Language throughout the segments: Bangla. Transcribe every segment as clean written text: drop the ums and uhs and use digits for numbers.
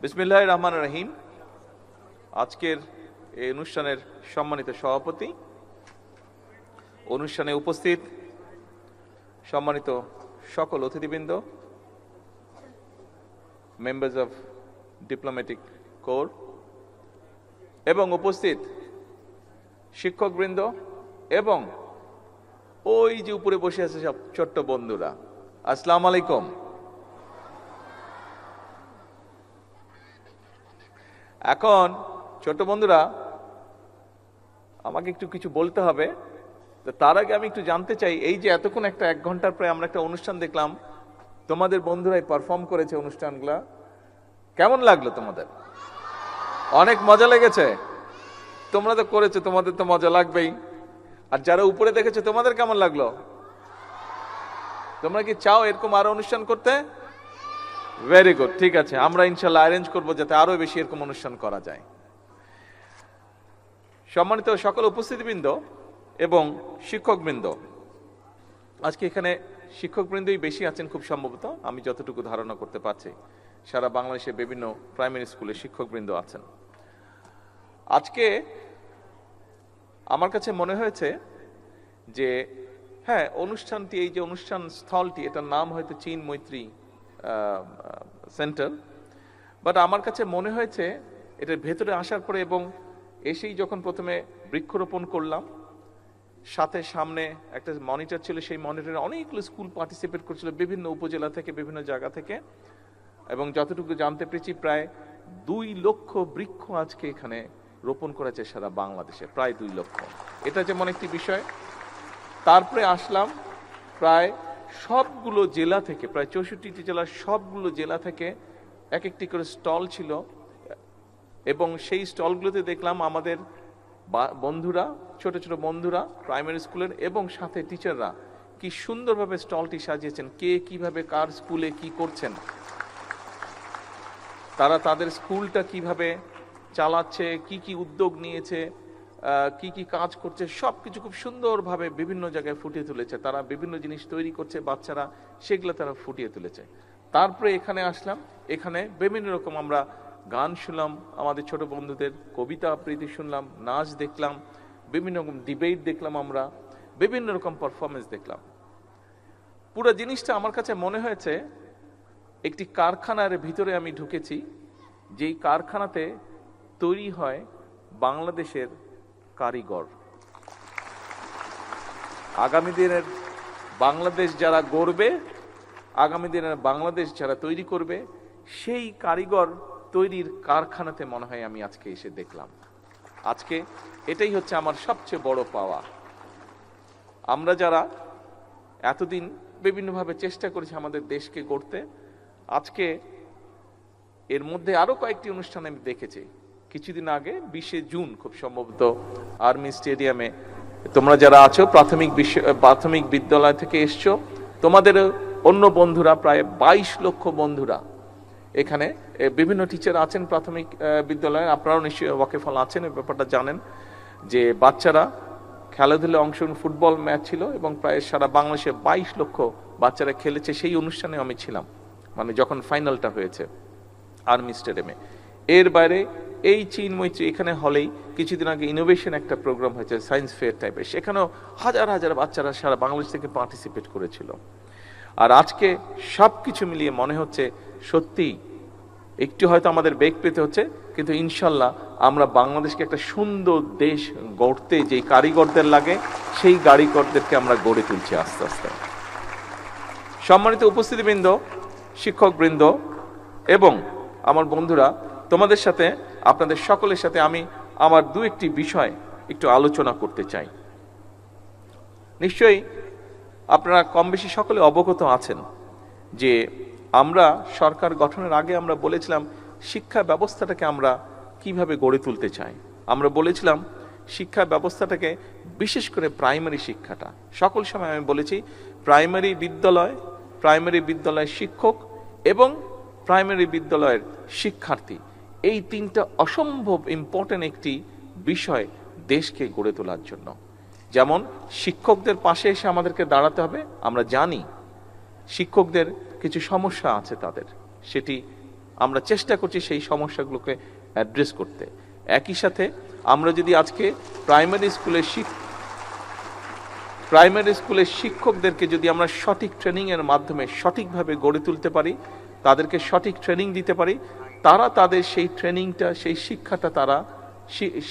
বিসমিল্লাহির রহমানির রহিম। আজকের এই অনুষ্ঠানের সম্মানিত সভাপতি, অনুষ্ঠানে উপস্থিত সম্মানিত সকল অতিথিবৃন্দ, মেম্বার্স অফ ডিপ্লোম্যাটিক কোর এবং উপস্থিত শিক্ষকবৃন্দ এবং ওই যে উপরে বসে আছে সব ছোট্ট বন্ধুরা, আসসালামু আলাইকুম। এখন ছোট বন্ধুরা, আমাকে একটু কিছু বলতে হবে। তো তার আগে আমি একটু জানতে চাই, এই যে এতক্ষণ একটা 1 ঘন্টার প্রায় আমরা একটা অনুষ্ঠান দেখলাম, তোমাদের বন্ধুরাই পারফর্ম করেছে অনুষ্ঠানগুলা, কেমন লাগলো তোমাদের? অনেক মজা লেগেছে? তোমরা তো করেছো, তোমাদের তো মজা লাগবেই। আর যারা উপরে দেখেছো, তোমাদের কেমন লাগলো? তোমরা কি চাও এরকম আরো অনুষ্ঠান করতে? ভেরি গুড, ঠিক আছে, আমরা ইনশাল্লাহ অ্যারেঞ্জ করবো যাতে আরো বেশি এরকম অনুষ্ঠান করা যায়। সম্মানিত সকল উপস্থিতিবৃন্দ এবং শিক্ষকবৃন্দ, আজকে এখানে শিক্ষকবৃন্দই বেশি আছেন খুব সম্ভবত, আমি যতটুকু ধারণা করতে পারছি। সারা বাংলাদেশে বিভিন্ন প্রাইমারি স্কুলে শিক্ষকবৃন্দ আছেন। আজকে আমার কাছে মনে হয়েছে যে হ্যাঁ, অনুষ্ঠানটি, এই যে অনুষ্ঠান স্থলটি, এটার নাম হয়তো চীন মৈত্রী সেন্টার, বাট আমার কাছে মনে হয়েছে এটার ভেতরে আসার পরে এবং এসেই যখন প্রথমে বৃক্ষরোপণ করলাম, সাথে সামনে একটা মনিটর ছিল, সেই মনিটরে অনেকগুলো স্কুল পার্টিসিপেট করছিল বিভিন্ন উপজেলা থেকে, বিভিন্ন জায়গা থেকে, এবং যতটুকু জানতে পেরেছি প্রায় 2 লক্ষ বৃক্ষ আজকে এখানে রোপণ করেছে সারা বাংলাদেশে, প্রায় 2 লক্ষ। এটা যেমন একটি বিষয়। তারপরে আসলাম প্রায় সবগুলো জেলা থেকে, প্রায় 64টি জেলার সবগুলো জেলা থেকে এক একটি করে স্টল ছিল, এবং সেই স্টলগুলোতে দেখলাম আমাদের বন্ধুরা, ছোট ছোট বন্ধুরা প্রাইমারি স্কুলের এবং সাথে টিচাররা কি সুন্দরভাবে স্টলটি সাজিয়েছেন, কে কিভাবে কার স্কুলে কি করছেন, তারা তাদের স্কুলটা কিভাবে চালাচ্ছে, কি কি উদ্যোগ নিয়েছে, কি কি কাজ করছে, সবকিছু খুব সুন্দরভাবে বিভিন্ন জায়গায় ফুটিয়ে তুলেছে। তারা বিভিন্ন জিনিস তৈরি করছে, বাচ্চারা সেগুলো তারা ফুটিয়ে তুলেছে। তারপরে এখানে আসলাম, এখানে বিভিন্ন রকম আমরা গান শুনলাম, আমাদের ছোট বন্ধুদের কবিতা আবৃত্তি শুনলাম, নাচ দেখলাম, বিভিন্ন রকম ডিবেট দেখলাম, আমরা বিভিন্ন রকম পারফরমেন্স দেখলাম। পুরো জিনিসটা আমার কাছে মনে হয়েছে একটি কারখানার ভিতরে আমি ঢুকেছি, যেই কারখানাতে তৈরি হয় বাংলাদেশের কারিগর। আগামী দিনের বাংলাদেশ যারা গড়বে, আগামী দিনের বাংলাদেশ যারা তৈরি করবে, সেই কারিগর তৈরির কারখানাতে মনে হয় আমি আজকে এসে দেখলাম। আজকে এটাই হচ্ছে আমার সবচেয়ে বড় পাওয়া। আমরা যারা এতদিন বিভিন্নভাবে চেষ্টা করেছি আমাদের দেশকে গড়তে, আজকে এর মধ্যে আরো কয়েকটি অনুষ্ঠান আমি দেখেছি। কিছুদিন আগে 20শে জুন খুব সম্ভবত আর্মি স্টেডিয়ামে, তোমরা যারা আছো প্রাথমিক বিদ্যালয় থেকে এসছো, তোমাদের অন্য বন্ধুরা প্রায় 22 লক্ষ বন্ধুরা এখানে, বিভিন্ন টিচার আছেন প্রাথমিক বিদ্যালয়ে, আপনারাও নিশ্চয়ই ওয়াকিফল আছেন, এই ব্যাপারটা জানেন যে বাচ্চারা খেলাধুলায় অংশ, ফুটবল ম্যাচ ছিল এবং প্রায় সারা বাংলাদেশে 22 লক্ষ বাচ্চারা খেলেছে। সেই অনুষ্ঠানে আমি ছিলাম, মানে যখন ফাইনালটা হয়েছে আর্মি স্টেডিয়ামে। এর বাইরে এই চীন মৈত্রী এখানে হলেই কিছুদিন আগে ইনোভেশন একটা প্রোগ্রাম হয়েছে, সায়েন্স ফেয়ার টাইপের, সেখানেও হাজার হাজার বাচ্চারা সারা বাংলাদেশ থেকে পার্টিসিপেট করেছিল। আর আজকে সবকিছু মিলিয়ে মনে হচ্ছে সত্যি একটু হয়তো আমাদের বেগ পেতে হচ্ছে, কিন্তু ইনশাল্লাহ আমরা বাংলাদেশকে একটা সুন্দর দেশ গড়তে যেই কারিগরদের লাগে, সেই কারিগরদেরকে আমরা গড়ে তুলছি আস্তে আস্তে। সম্মানিত উপস্থিতিবৃন্দ, শিক্ষকবৃন্দ এবং আমার বন্ধুরা, তোমাদের সাথে, আপনাদের সকলের সাথে আমি আমার 2-1টি বিষয় একটু আলোচনা করতে চাই। নিশ্চয়ই আপনারা কম বেশি সকলে অবগত আছেন যে আমরা সরকার গঠনের আগে আমরা বলেছিলাম শিক্ষা ব্যবস্থাটাকে আমরা কিভাবে গড়ে তুলতে চাই। আমরা বলেছিলাম শিক্ষা ব্যবস্থাটাকে, বিশেষ করে প্রাইমারি শিক্ষাটা, সকল সময় আমি বলেছি প্রাইমারি বিদ্যালয়ের শিক্ষক এবং প্রাইমারি বিদ্যালয়ের শিক্ষার্থী, এই 3টা অসম্ভব ইম্পর্টেন্ট একটি বিষয় দেশকে গড়ে তোলার জন্য। যেমন শিক্ষকদের পাশে এসে আমাদেরকে দাঁড়াতে হবে। আমরা জানি শিক্ষকদের কিছু সমস্যা আছে তাদের, সেটি আমরা চেষ্টা করছি সেই সমস্যাগুলোকে অ্যাড্রেস করতে। একই সাথে আমরা যদি আজকে প্রাইমারি স্কুলের শিক্ষকদেরকে যদি আমরা সঠিক ট্রেনিংয়ের মাধ্যমে সঠিকভাবে গড়ে তুলতে পারি, তাদেরকে সঠিক ট্রেনিং দিতে পারি, তারা তাদের সেই ট্রেনিংটা, সেই শিক্ষাটা তারা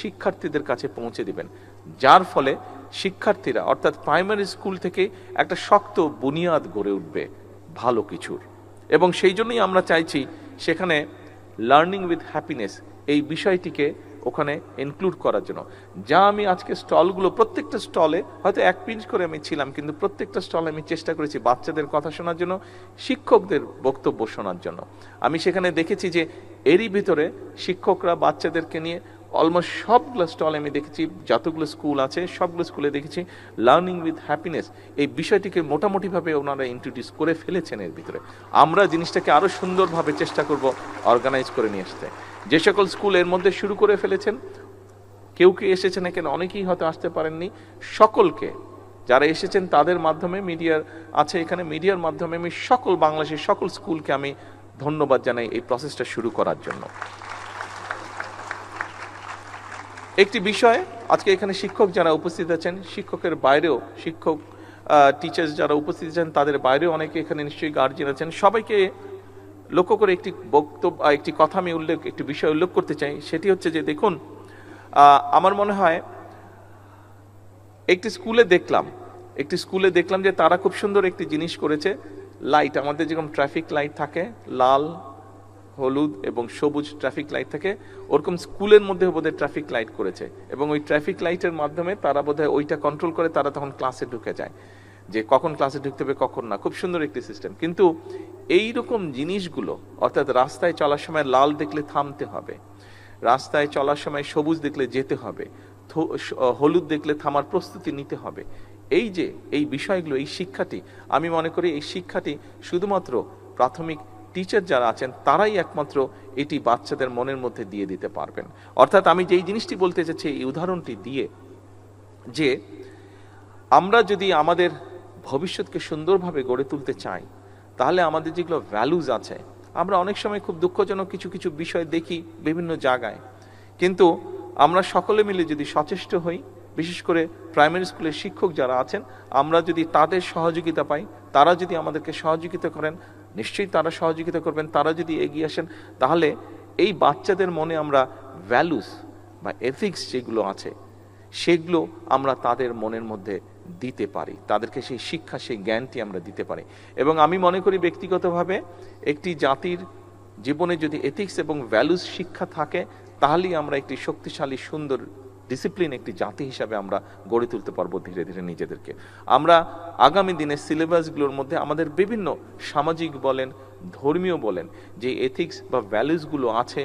শিক্ষার্থীদের কাছে পৌঁছে দিবেন, যার ফলে শিক্ষার্থীরা অর্থাৎ প্রাইমারি স্কুল থেকে একটা শক্ত বুনিয়াদ গড়ে উঠবে ভালো কিছুর। এবং সেই জন্যই আমরা চাইছি সেখানে লার্নিং উইথ হ্যাপিনেস এই বিষয়টিকে ওখানে ইনক্লুড করার জন্য। যা আমি আজকে স্টলগুলো, প্রত্যেকটা স্টলে হয়তো এক পিঞ্চ করে আমি ছিলাম, কিন্তু প্রত্যেকটা স্টলে আমি চেষ্টা করেছি বাচ্চাদের কথা শোনার জন্য, শিক্ষকদের বক্তব্য শোনার জন্য। আমি সেখানে দেখেছি যে এরই ভিতরে শিক্ষকরা বাচ্চাদেরকে নিয়ে অলমোস্ট সবগুলো স্টলে আমি দেখেছি, যতগুলো স্কুল আছে সবগুলো স্কুলে দেখেছি লার্নিং উইথ হ্যাপিনেস এই বিষয়টিকে মোটামুটিভাবে ওনারা ইন্ট্রোডিউস করে ফেলেছেন এর ভিতরে। আমরা জিনিসটাকে আরও সুন্দরভাবে চেষ্টা করব অর্গানাইজ করে নিয়ে আসতে। যে সকল স্কুল এর মধ্যে শুরু করে ফেলেছেন, কেউ এসেছেন এখানে, অনেকেই হয়তো আসতে পারেননি, সকলকে যারা এসেছেন তাদের মাধ্যমে, মিডিয়ার আছে এখানে, মিডিয়ার মাধ্যমে আমি সকল বাংলাদেশের সকল স্কুলকে আমি ধন্যবাদ জানাই এই প্রসেসটা শুরু করার জন্য। একটি বিষয়, আজকে এখানে শিক্ষক যারা উপস্থিত আছেন, শিক্ষকের বাইরেও শিক্ষক টিচার্স যারা উপস্থিত আছেন তাদের বাইরেও অনেকে এখানে নিশ্চয়ই গার্জিয়ান আছেন, সবাইকে লক্ষ্য করে একটি বক্তব্য, একটি কথা আমি একটি বিষয় উল্লেখ করতে চাই। সেটি হচ্ছে যে দেখুন, আমার মনে হয় একটি স্কুলে দেখলাম যে তারা খুব সুন্দর একটি জিনিস করেছে। লাইট, আমাদের যেরকম ট্রাফিক লাইট থাকে, লাল, হলুদ এবং সবুজ ট্রাফিক লাইট থাকে, ওরকম স্কুলের মধ্যে বোধহয় ট্রাফিক লাইট করেছে, এবং ওই ট্রাফিক লাইটের মাধ্যমে তারা বোধহয় ওইটা কন্ট্রোল করে, তারা তখন ক্লাসে ঢুকে যায়, যে কখন ক্লাসে ঢুকতে হবে কখন না। খুব সুন্দর একটি সিস্টেম। কিন্তু এই রকম জিনিসগুলো, অর্থাৎ রাস্তায় চলার সময় লাল দেখলে থামতে হবে, রাস্তায় চলার সময় সবুজ দেখলে যেতে হবে, হলুদ দেখলে থামার প্রস্তুতি নিতে হবে, এই বিষয়গুলো, এই শিক্ষাটি, আমি মনে করি এই শিক্ষাটি শুধুমাত্র প্রাথমিক টিচার যারা আছেন তারাই একমাত্র এটি বাচ্চাদের মনের মধ্যে দিয়ে দিতে পারবেন। অর্থাৎ আমি যেই জিনিসটি বলতে চাচ্ছি এই উদাহরণটি দিয়ে, যে আমরা যদি আমাদের ভবিষ্যৎকে সুন্দরভাবে গড়ে তুলতে চাই, তাহলে আমাদের যেগুলো ভ্যালুজ আছে, আমরা অনেক সময় খুব দুঃখজনক কিছু কিছু বিষয় দেখি বিভিন্ন জায়গায়, কিন্তু আমরা সকলে মিলে যদি সচেষ্ট হই, বিশেষ করে প্রাইমারি স্কুলের শিক্ষক যারা আছেন, আমরা যদি তাদের সহযোগিতা পাই, তারা যদি আমাদেরকে সহযোগিতা করেন, নিশ্চয়ই তারা সহযোগিতা করবেন, তারা যদি এগিয়ে আসেন, তাহলে এই বাচ্চাদের মনে আমরা ভ্যালুস বা এথিক্স যেগুলো আছে সেগুলো আমরা তাদের মনের মধ্যে দিতে পারি, তাদেরকে সেই শিক্ষা, সেই জ্ঞানটি আমরা দিতে পারি। এবং আমি মনে করি ব্যক্তিগতভাবে একটি জাতির জীবনে যদি এথিক্স এবং ভ্যালুস শিক্ষা থাকে, তাহলেই আমরা একটি শক্তিশালী, সুন্দর, ডিসিপ্লিন একটি জাতি হিসাবে আমরা গড়ে তুলতে পারবো ধীরে ধীরে নিজেদেরকে। আমরা আগামী দিনে সিলেবাসগুলোর মধ্যে আমাদের বিভিন্ন সামাজিক বলেন, ধর্মীয় বলেন, যে এথিক্স বা ভ্যালুসগুলো আছে,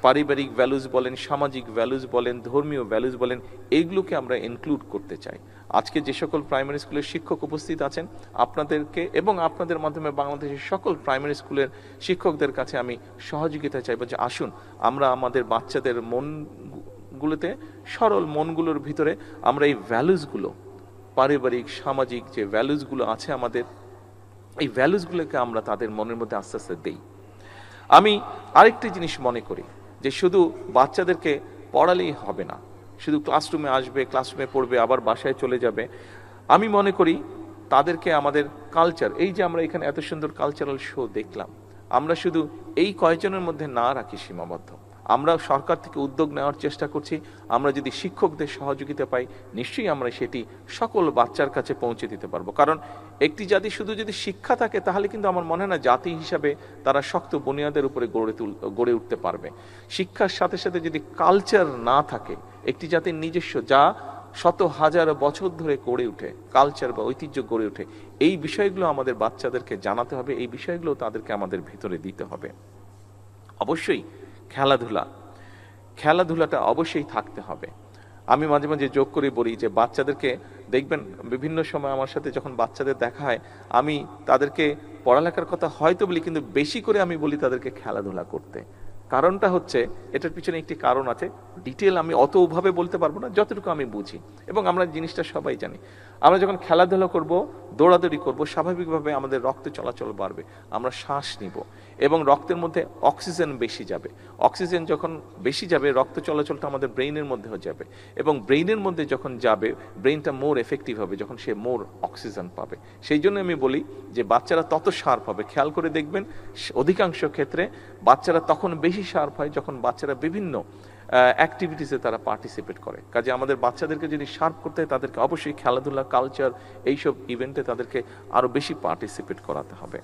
পারিবারিক ভ্যালুস বলেন, সামাজিক ভ্যালুস বলেন, ধর্মীয় ভ্যালুস বলেন, এইগুলোকে আমরা ইনক্লুড করতে চাই। আজকে যে সকল প্রাইমারি স্কুলের শিক্ষক উপস্থিত আছেন, আপনাদেরকে এবং আপনাদের মাধ্যমে বাংলাদেশের সকল প্রাইমারি স্কুলের শিক্ষকদের কাছে আমি সহযোগিতা চাইব, যে আসুন আমরা আমাদের বাচ্চাদের মনগুলোতে, সরল মনগুলোর ভিতরে আমরা এই ভ্যালুসগুলো, পারিবারিক, সামাজিক যে ভ্যালুসগুলো আছে আমাদের, এই ভ্যালুসগুলোকে আমরা তাদের মনের মধ্যে আস্তে আস্তে দেই। আমি আরেকটি জিনিস মনে করি, যে শুধু বাচ্চাদেরকে পড়ালেই হবে না, শুধু ক্লাসরুমে আসবে, ক্লাসরুমে পড়বে, আবার বাসায় চলে যাবে। আমি মনে করি তাদেরকে আমাদের কালচার, এই যে আমরা এখানে এত সুন্দর কালচারাল শো দেখলাম, আমরা শুধু এই কয়েকজনের মধ্যে না রাখি সীমাবদ্ধ, আমরা সরকার থেকে উদ্যোগ নেওয়ার চেষ্টা করছি। আমরা যদি শিক্ষকদের সহযোগিতা পাই, নিশ্চয়ই আমরা সেটি সকল বাচ্চার কাছে পৌঁছে দিতে পারবো। কারণ একটি জাতি শুধু যদি শিক্ষা থাকে, তাহলে কিন্তু আমার মনে হয় না জাতি হিসাবে তারা শক্ত বুনিয়াদের উপরে গড়ে উঠতে পারবে। শিক্ষার সাথে সাথে যদি কালচার না থাকে, একটি জাতির নিজস্ব, যা শত হাজার বছর ধরে গড়ে উঠে, কালচার বা ঐতিহ্য গড়ে ওঠে, এই বিষয়গুলো আমাদের বাচ্চাদেরকে জানাতে হবে, এই বিষয়গুলো তাদেরকে আমাদের ভিতরে দিতে হবে। অবশ্যই খেলাধুলাটা অবশ্যই থাকতে হবে। আমি মাঝে মাঝে যোগ করে বলি যে বাচ্চাদেরকে দেখবেন, বিভিন্ন সময় আমার সাথে যখন বাচ্চাদের দেখা হয়, আমি তাদেরকে পড়ালেখার কথা হয়তো বলি, কিন্তু বেশি করে আমি বলি তাদেরকে খেলাধুলা করতে। কারণটা হচ্ছে, এটার পিছনে একটি কারণ আছে, ডিটেল আমি অতভাবে বলতে পারবো না, যতটুকু আমি বুঝি এবং আমরা জিনিসটা সবাই জানি। আমরা যখন খেলাধুলা করব, দৌড়াদৌড়ি করব, স্বাভাবিকভাবে আমাদের রক্ত চলাচল বাড়বে, আমরা শ্বাস নিব এবং রক্তের মধ্যে অক্সিজেন বেশি যাবে। অক্সিজেন যখন বেশি যাবে, রক্ত চলাচলটা আমাদের ব্রেইনের মধ্যে হয়ে যাবে এবং ব্রেইনের মধ্যে যখন যাবে, ব্রেইনটা মোর এফেক্টিভ হবে যখন সে মোর অক্সিজেন পাবে। সেই জন্য আমি বলি যে বাচ্চারা তত শার্প হবে, খেয়াল করে দেখবেন অধিকাংশ ক্ষেত্রে বাচ্চারা তখন বেশি শার্প হয় যখন বাচ্চারা বিভিন্ন অ্যাক্টিভিটিসে তারা পার্টিসিপেট করে। কাজে আমাদের বাচ্চাদেরকে যদি শার্প করতে হয়, তাদেরকে অবশ্যই খেলাধুলা, কালচার, এইসব ইভেন্টে তাদেরকে আরো বেশি পার্টিসিপেট করাতে হবে।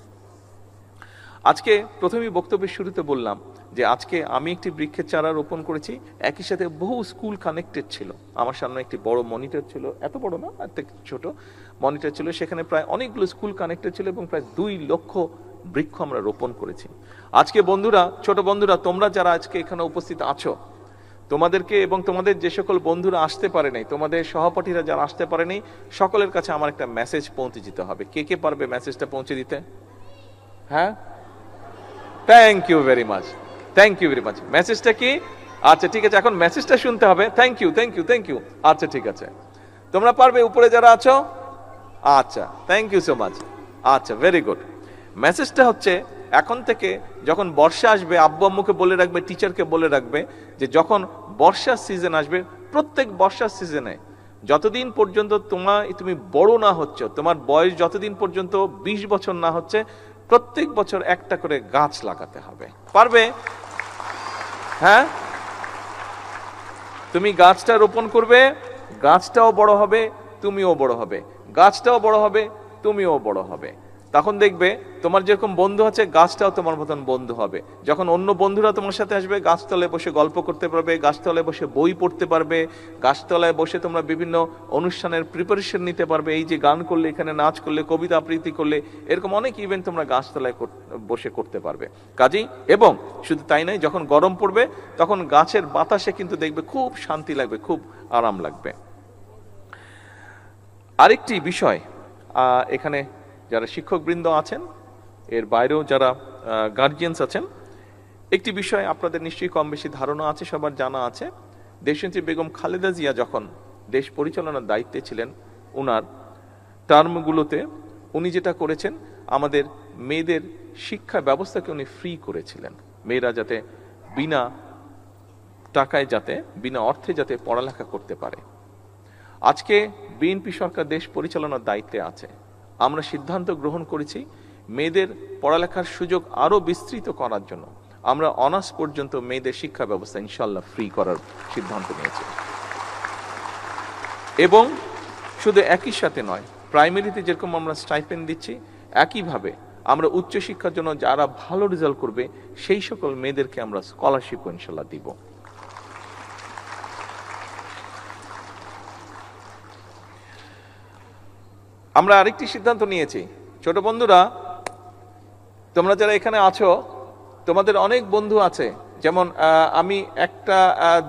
আজকে প্রথমেই বক্তব্যের শুরুতে বললাম যে আজকে আমি একটি বৃক্ষের চারা রোপণ করেছি, একই সাথে বহু স্কুল কানেক্টেড ছিল। আমার সামনে একটি বড় মনিটর ছিল, এত বড় না, এত ছোট মনিটর ছিল, সেখানে প্রায় অনেকগুলো স্কুল কানেক্টেড ছিল এবং প্রায় 2 লক্ষ বৃক্ষ আমরা রোপণ করেছি। আজকে বন্ধুরা, ছোট বন্ধুরা, তোমরা যারা আজকে এখানে উপস্থিত আছো, তোমাদেরকে এবং তোমাদের যে সকল বন্ধুরা আসতে পারে নাই, তোমাদের সহপাঠীরা যারা আসতে পারে নাই, সকলের কাছে আমার একটা মেসেজ পৌঁছে দিতে হবে। কে কে পারবে মেসেজটা পৌঁছে দিতে? হ্যাঁ, thank you very much, thank you very much. মেসেজটা কি? আচ্ছা ঠিক আছে, এখন মেসেজটা শুনতে হবে। Thank you, thank you, thank you. আচ্ছা ঠিক আছে, তোমরা পারবে উপরে যারা আছো? আচ্ছা, থ্যাংক ইউ সো মাচ। আচ্ছা, ভেরি গুড। মেসেজটা হচ্ছে, এখন থেকে যখন বর্ষা আসবে, আব্বু আম্মুকে বলে রাখবে, টিচারকে বলে রাখবে যে যখন বর্ষার সিজন আসবে, প্রত্যেক বর্ষার সিজনে যতদিন পর্যন্ত তুমি বড় না হচ্ছ, তোমার বয়স যতদিন পর্যন্ত 20 বছর না হচ্ছে, প্রত্যেক বছর একটা করে গাছ লাগাতে হবে। পারবে? হ্যাঁ, তুমি গাছটা রোপণ করবে, গাছটাও বড় হবে, তুমিও বড় হবে, গাছটাও বড় হবে, তুমিও বড় হবে। তখন দেখবে তোমার যেরকম বন্ধু আছে, গাছটাও তোমার মতন বন্ধু হবে। যখন অন্য বন্ধুরা তোমার সাথে আসবে, গাছতলায় বসে গল্প করতে পারবে, গাছতলায় বসে বই পড়তে পারবে, গাছতলায় বসে তোমরা বিভিন্ন অনুষ্ঠানের প্রিপারেশন নিতে পারবে। এই যে গান করলে, এখানে নাচ করলে, কবিতা আবৃত্তি করলে, এরকম অনেক ইভেন্ট তোমরা গাছতলায় বসে করতে পারবে। কাজেই, এবং শুধু তাই নয়, যখন গরম পড়বে তখন গাছের বাতাসে কিন্তু দেখবে খুব শান্তি লাগবে, খুব আরাম লাগবে। আরেকটি বিষয়, এখানে যারা শিক্ষকবৃন্দ আছেন, এর বাইরেও যারা গার্জিয়ানস আছেন, একটি বিষয় আপনাদের নিশ্চয়ই কম বেশি ধারণা আছে, সবার জানা আছে। দেশনেত্রী বেগম খালেদা জিয়া যখন দেশ পরিচালনার দায়িত্বে ছিলেন, ওনার টার্মগুলোতে উনি যেটা করেছেন, আমাদের মেয়েদের শিক্ষা ব্যবস্থাকে উনি ফ্রি করেছিলেন। মেয়েরা যাতে বিনা টাকায়, যাতে বিনা অর্থে যাতে পড়ালেখা করতে পারে। আজকে বিএনপি সরকার দেশ পরিচালনার দায়িত্বে আছে, আমরা সিদ্ধান্ত গ্রহণ করেছি মেয়েদের পড়ালেখার সুযোগ আরো বিস্তৃত করার জন্য। আমরা অনার্স পর্যন্ত মেয়েদের শিক্ষা ব্যবস্থা ইনশাল্লাহ ফ্রি করার সিদ্ধান্ত নিয়েছি। এবং শুধু একই সাথে নয়, প্রাইমারিতে যেরকম আমরা স্টাইপেন্ড দিচ্ছি, একইভাবে আমরা উচ্চশিক্ষার জন্য যারা ভালো রেজাল্ট করবে সেই সকল মেয়েদেরকে আমরা স্কলারশিপ ইনশাল্লাহ দিব। আমরা আরেকটি সিদ্ধান্ত নিয়েছি, ছোট বন্ধুরা, তোমরা যারা এখানে আছো, তোমাদের অনেক বন্ধু আছে, যেমন আমি একটা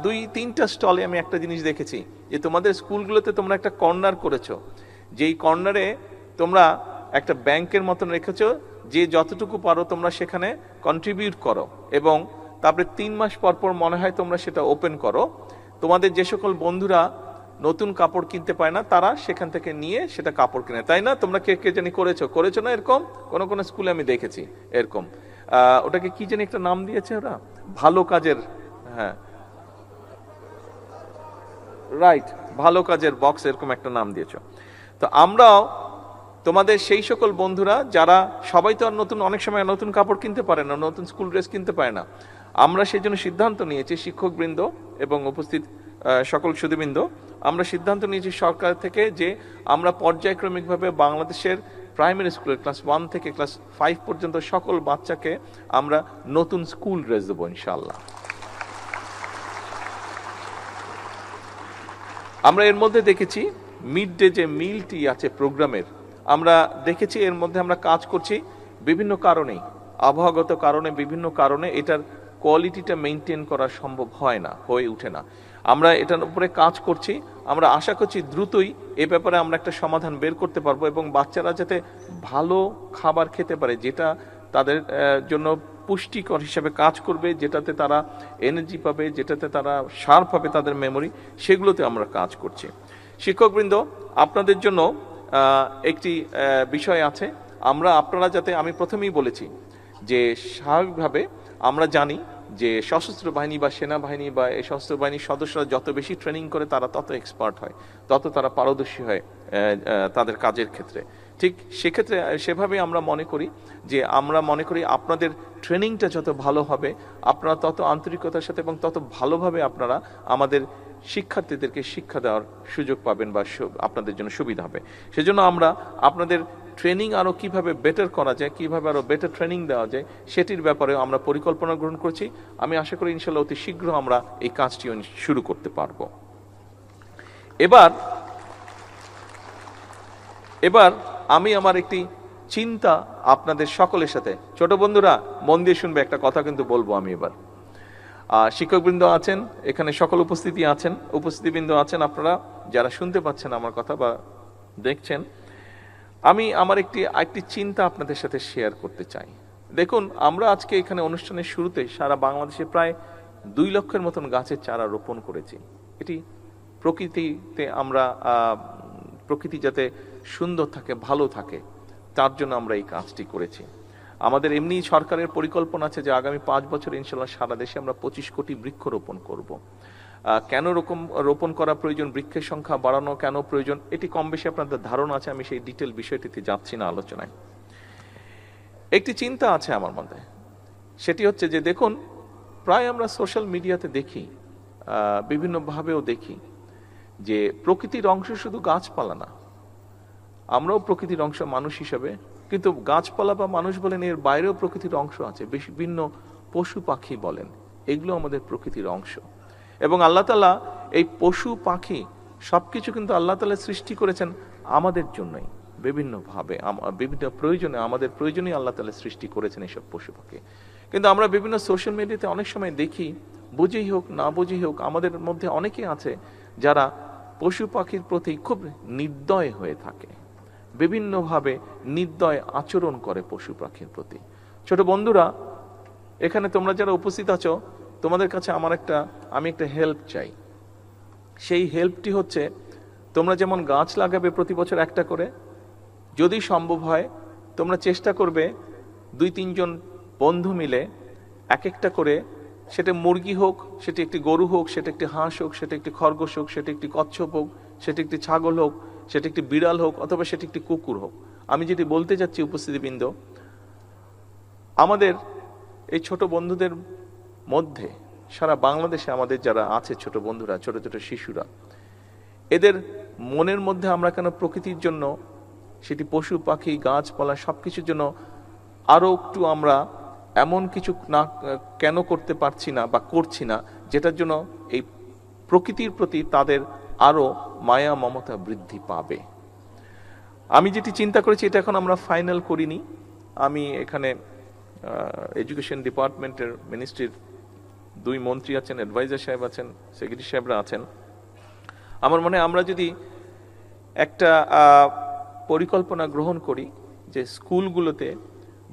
2-3টা স্টলে আমি একটা জিনিস দেখেছি, যে তোমাদের স্কুলগুলোতে তোমরা একটা কর্নার করেছো, যেই কর্নারে তোমরা একটা ব্যাংকের মতন রেখেছো, যে যতটুকু পারো তোমরা সেখানে কন্ট্রিবিউট করো এবং তারপরে 3 মাস পর পর মনে হয় তোমরা সেটা ওপেন করো। তোমাদের যে সকল বন্ধুরা নতুন কাপড় কিনতে পায় না, তারা সেখান থেকে নিয়ে সেটা কাপড় কিনে, তাই না? তোমরা কে কে জানি করেছো না এরকম? কোন কোন স্কুলে আমি দেখেছি এরকম। ওটাকে কি জানি একটা নাম দিয়েছে ওরা, ভালো কাজের, হ্যাঁ রাইট, ভালো কাজের বক্স, এরকম একটা নাম দিয়েছো। তো আমরাও তোমাদের সেই সকল বন্ধুরা যারা, সবাই তো আর নতুন, অনেক সময় নতুন কাপড় কিনতে পারে না, নতুন স্কুল ড্রেস কিনতে পারে না, আমরা সেই জন্য সিদ্ধান্ত নিয়েছি, শিক্ষকবৃন্দ এবং উপস্থিত সকল সুধীবৃন্দ, আমরা সিদ্ধান্ত নিয়েছি সরকার থেকে যে আমরা পর্যায়ক্রমিকভাবে বাংলাদেশের প্রাইমারি স্কুলের ক্লাস 1 থেকে ক্লাস 5 পর্যন্ত সকল বাচ্চাকে আমরা নতুন স্কুল ড্রেস দেবো ইনশাআল্লাহ। আমরা এর মধ্যে দেখেছি মিড ডে যে মিলটি আছে প্রোগ্রামের, আমরা দেখেছি এর মধ্যে আমরা কাজ করছি বিভিন্ন কারণেই, আবহাওয়াগত কারণে, বিভিন্ন কারণে এটার কোয়ালিটিটা মেনটেন করা সম্ভব হয় না, হয়ে ওঠে না। আমরা এটার উপরে কাজ করছি, আমরা আশা করছি দ্রুতই এ ব্যাপারে আমরা একটা সমাধান বের করতে পারবো এবং বাচ্চারা যাতে ভালো খাবার খেতে পারে, যেটা তাদের জন্য পুষ্টিকর হিসাবে কাজ করবে, যেটাতে তারা এনার্জি পাবে, যেটাতে তারা শার্প হবে তাদের মেমোরি, সেগুলোতে আমরা কাজ করছি। শিক্ষকবৃন্দ, আপনাদের জন্য একটি বিষয় আছে। আপনারা যাতে, আমি প্রথমেই বলেছি যে স্বাভাবিকভাবে আমরা জানি যে সশস্ত্র বাহিনী বা সেনাবাহিনী বা এই সশস্ত্র বাহিনীর সদস্যরা যত বেশি ট্রেনিং করে তারা তত এক্সপার্ট হয়, তত তারা পারদর্শী হয় তাদের কাজের ক্ষেত্রে। ঠিক সেক্ষেত্রে সেভাবে আমরা মনে করি যে আপনাদের ট্রেনিংটা যত ভালো হবে, আপনারা তত আন্তরিকতার সাথে এবং তত ভালোভাবে আপনারা আমাদের শিক্ষার্থীদেরকে শিক্ষা দেওয়ার সুযোগ পাবেন বা আপনাদের জন্য সুবিধা হবে। সেজন্য আমরা আপনাদের ট্রেনিং আরও কীভাবে বেটার করা যায়, কীভাবে আরও বেটার ট্রেনিং দেওয়া যায়, সেটির ব্যাপারেও আমরা পরিকল্পনা গ্রহণ করছি। আমি আশা করি ইনশাল্লাহ অতি শীঘ্র আমরা এই কাজটি শুরু করতে পারব। এবার আমি আমার একটি চিন্তা আপনাদের সকলের সাথে, ছোট বন্ধুরা মন দিয়ে শুনবে, একটা কথা কিন্তু বলবো আমি এবার। শিক্ষকবৃন্দ আছেন এখানে, সকল উপস্থিতিবৃন্দ আছেন, আপনারা যারা শুনতে পাচ্ছেন আমার কথা বা দেখছেন, আমি আমার একটি চিন্তা আপনাদের সাথে শেয়ার করতে চাই। দেখুন, আমরা আজকে এখানে অনুষ্ঠানের শুরুতে সারা বাংলাদেশে প্রায় 2 লক্ষের মতন গাছের চারা রোপণ করেছি। এটি প্রকৃতিতে প্রকৃতি যাতে সুন্দর থাকে, ভালো থাকে, তার জন্য আমরা এই কাজটি করেছি। আমাদের এমনি সরকারের পরিকল্পনা আছে যে আগামী 5 বছর ইনশাল্লাহ সারা দেশে আমরা 25 কোটি বৃক্ষ রোপণ করব। কেন রোপণ করা প্রয়োজন, বৃক্ষের সংখ্যা বাড়ানো কেন প্রয়োজন, এটি কম বেশি আপনাদের ধারণা আছে, আমি সেই ডিটেল বিষয়টিতে যাচ্ছি না আলোচনায়। একটি চিন্তা আছে আমার মধ্যে, সেটি হচ্ছে যে দেখুন, প্রায় আমরা সোশ্যাল মিডিয়াতে দেখি, বিভিন্নভাবেও দেখি যে প্রকৃতির অংশ শুধু গাছপালা না, আমরাও প্রকৃতির অংশ মানুষ হিসাবে, কিন্তু গাছপালা বা মানুষ বলেন, এর বাইরেও প্রকৃতির অংশ আছে, বিভিন্ন পশু পাখি বলেন, এগুলো আমাদের প্রকৃতির অংশ। এবং আল্লাহ তাআলা এই পশু পাখি সবকিছু কিন্তু আল্লাহ তাআলা সৃষ্টি করেছেন আমাদের জন্যই, বিভিন্নভাবে বিভিন্ন প্রয়োজনে, আমাদের প্রয়োজনেই আল্লাহ তাআলা সৃষ্টি করেছেন এইসব পশু পাখি। কিন্তু আমরা বিভিন্ন সোশ্যাল মিডিয়াতে অনেক সময় দেখি, বুঝেই হোক না বুঝেই হোক, আমাদের মধ্যে অনেকেই আছে যারা পশু পাখির প্রতি খুব নির্দয় হয়ে থাকে, বিভিন্নভাবে নির্দয় আচরণ করে পশু পাখির প্রতি। ছোট বন্ধুরা, এখানে তোমরা যারা উপস্থিত আছো, তোমাদের কাছে আমি একটা হেল্প চাই। সেই হেল্পটি হচ্ছে, তোমরা যেমন গাছ লাগাবে প্রতি বছর একটা করে, যদি সম্ভব হয় তোমরা চেষ্টা করবে 2-3 জন বন্ধু মিলে একটা করে, সেটা মুরগি হোক, সেটা একটি গরু হোক, সেটা একটি হাঁস হোক, সেটা একটি খরগোশ হোক, সেটা একটি কচ্ছপ হোক, সেটা একটি ছাগল হোক, সেটা একটি বিড়াল হোক, অথবা সেটা একটি কুকুর হোক। আমি যেটি বলতে যাচ্ছি উপস্থিতিবৃন্দ, আমাদের এই ছোট বন্ধুদের মধ্যে সারা বাংলাদেশে আমাদের যারা আছে ছোট বন্ধুরা, ছোট ছোট শিশুরা, এদের মনের মধ্যে আমরা কেন প্রকৃতির জন্য, সেটি পশু পাখি গাছপালা সবকিছুর জন্য আরো একটু আমরা এমন কিছু না কেন করতে পারছি না বা করছি না, যেটার জন্য এই প্রকৃতির প্রতি তাদের আরো মায়া মমতা বৃদ্ধি পাবে। আমি যেটি চিন্তা করেছি, এটা এখন আমরা ফাইনাল করিনি। আমি এখানে এডুকেশন ডিপার্টমেন্টের মিনিস্ট্রির 2 মন্ত্রী আছেন, অ্যাডভাইজার সাহেব আছেন, সেক্রেটারি সাহেবরা আছেন। আমার মনে হয় আমরা যদি একটা পরিকল্পনা গ্রহণ করি যে স্কুলগুলোতে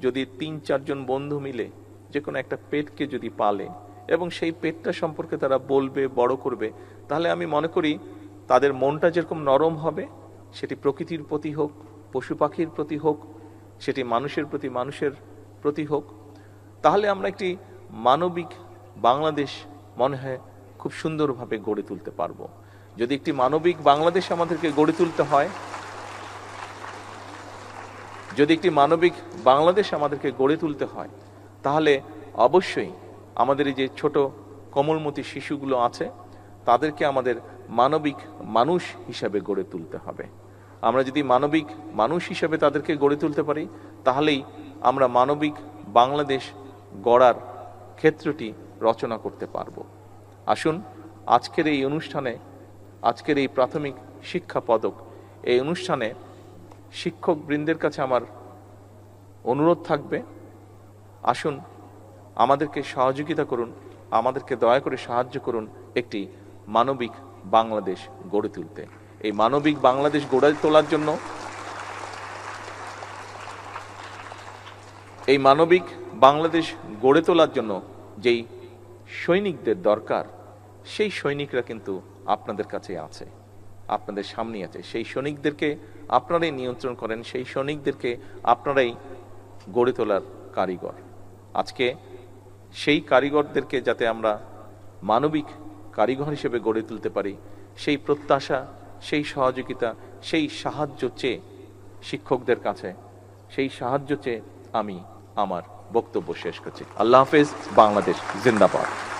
যদি 3-4 জন বন্ধু মিলে যে কোনো একটা পেটকে যদি পালে এবং সেই পেটটা সম্পর্কে তারা বলবে, বড় করবে, তাহলে আমি মনে করি তাদের মনটা যেরকম নরম হবে, সেটি প্রকৃতির প্রতি হোক, পশু পাখির প্রতি হোক, সেটি মানুষের প্রতি হোক, তাহলে আমরা একটি মানবিক বাংলাদেশ মনে হয় খুব সুন্দরভাবে গড়ে তুলতে পারবো। যদি একটি মানবিক বাংলাদেশ আমাদেরকে গড়ে তুলতে হয়, তাহলে অবশ্যই আমাদের এই যে ছোট কোমলমতি শিশুগুলো আছে, তাদেরকে আমাদের মানবিক মানুষ হিসাবে গড়ে তুলতে হবে। আমরা যদি মানবিক মানুষ হিসাবে তাদেরকে গড়ে তুলতে পারি, তাহলেই আমরা মানবিক বাংলাদেশ গড়ার ক্ষেত্রটি রচনা করতে পারব। আসুন, আজকের এই অনুষ্ঠানে, আজকের এই প্রাথমিক শিক্ষা পদক এই অনুষ্ঠানে শিক্ষক বৃন্দের কাছে আমার অনুরোধ থাকবে, আসুন আমাদেরকে সহযোগিতা করুন, আমাদেরকে দয়া করে সাহায্য করুন একটি মানবিক বাংলাদেশ গড়ে তুলতে। এই মানবিক বাংলাদেশ গড়ে তোলার জন্য এই মানবিক বাংলাদেশ গড়ে তোলার জন্য যেই সৈনিকদের দরকার, সেই সৈনিকরা কিন্তু আপনাদের কাছে আছে, আপনাদের সামনে আছে। সেই সৈনিকদেরকে আপনারাই নিয়ন্ত্রণ করেন, সেই সৈনিকদেরকে আপনারাই গড়ে তোলার কারিগর। আজকে সেই কারিগরদেরকে যাতে আমরা মানবিক কারিগর হিসেবে গড়ে তুলতে পারি, সেই প্রত্যাশা, সেই সহযোগিতা, সেই সাহায্য চেয়ে শিক্ষকদের কাছে, সেই সাহায্য চেয়ে আমি আমার বক্তব্য শেষ করছি। আল্লাহ হাফেজ। বাংলাদেশ জিন্দাবাদ।